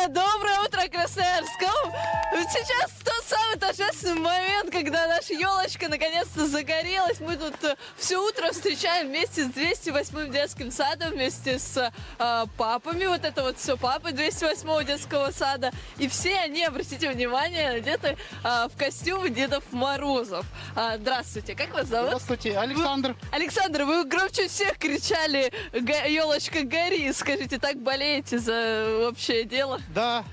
Доброе утро, Красноярск! Вот сейчас тот самый торжественный момент, когда наша елочка наконец-то загорелась. Мы тут все утро встречаем вместе с 208-м детским садом, вместе с папами. Вот это вот все папы 208-го детского сада. И все они, обратите внимание, одеты в костюмы Дедов Морозов. Здравствуйте, как вас зовут? Здравствуйте, Александр. Александр, вы громче всех кричали «Елочка, гори!» Скажите, так болеете за общее дело? Да,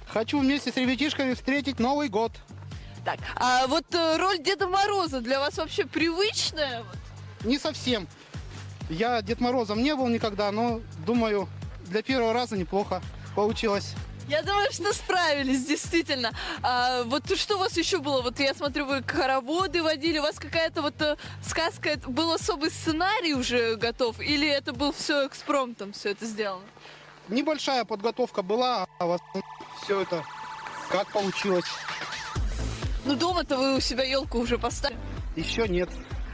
хочу вместе с ребятишками встретить Новый год. Так, а вот роль Деда Мороза для вас вообще привычная? Не совсем. Я Дед Морозом не был никогда, но, думаю, для первого раза неплохо получилось. Я думаю, что справились, действительно. А вот что у вас еще было? Вот я смотрю, вы хороводы водили, у вас какая-то вот сказка, это был особый сценарий уже готов? Или это был все экспромтом, все это сделано? Небольшая подготовка была, а в основном все это как получилось. Ну, дома-то вы у себя елку уже поставили? Еще нет.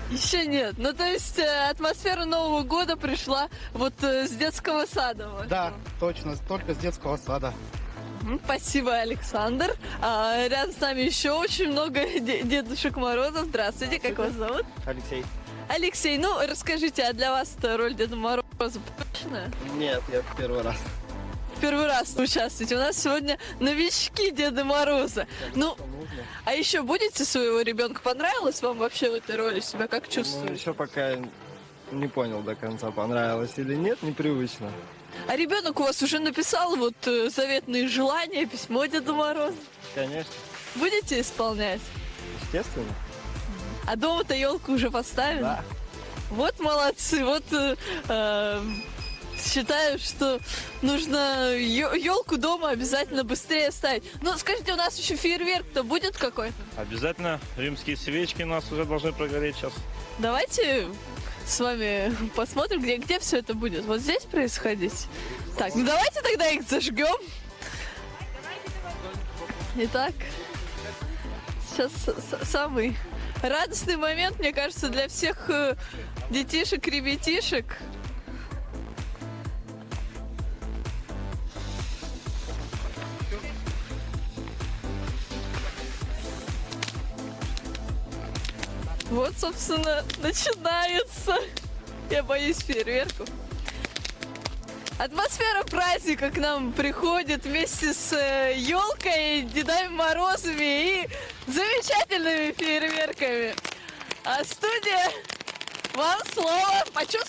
Еще нет. Ну, то есть атмосфера Нового года пришла вот с детского сада. Да, точно, только с детского сада. Спасибо, Александр. Рядом с нами еще очень много Дедушек Морозов. Здравствуйте, как вас зовут? Алексей. Алексей, ну расскажите, а для вас-то роль Деда Мороза привычная? Нет, я в первый раз. Первый раз участвуете. У нас сегодня новички Деда Мороза. Ну, а еще будете своего ребенка? Понравилось вам вообще в этой роли? Себя как Ну, чувствуете? еще пока не понял до конца, понравилось или нет, непривычно. А ребенок у вас уже написал вот заветные желания, письмо Деду Морозу? Конечно, Будете исполнять? естественно. А дома-то елку уже поставили? Да. Вот молодцы, вот считаю, что нужно елку дома обязательно быстрее ставить. Ну, скажите, у нас еще фейерверк-то будет какой-то? Обязательно римские свечки у нас уже должны прогореть сейчас. Давайте с вами посмотрим, где все это будет. Вот здесь происходить? Так, ну давайте тогда их зажгем. Итак, сейчас самый радостный момент, мне кажется, для всех детишек, ребятишек. Вот, собственно, начинается. Я боюсь фейерверков. Атмосфера праздника к нам приходит вместе с елкой, Дедами Морозами и замечательными фейерверками. А студия, вам слово. Почувствуйте.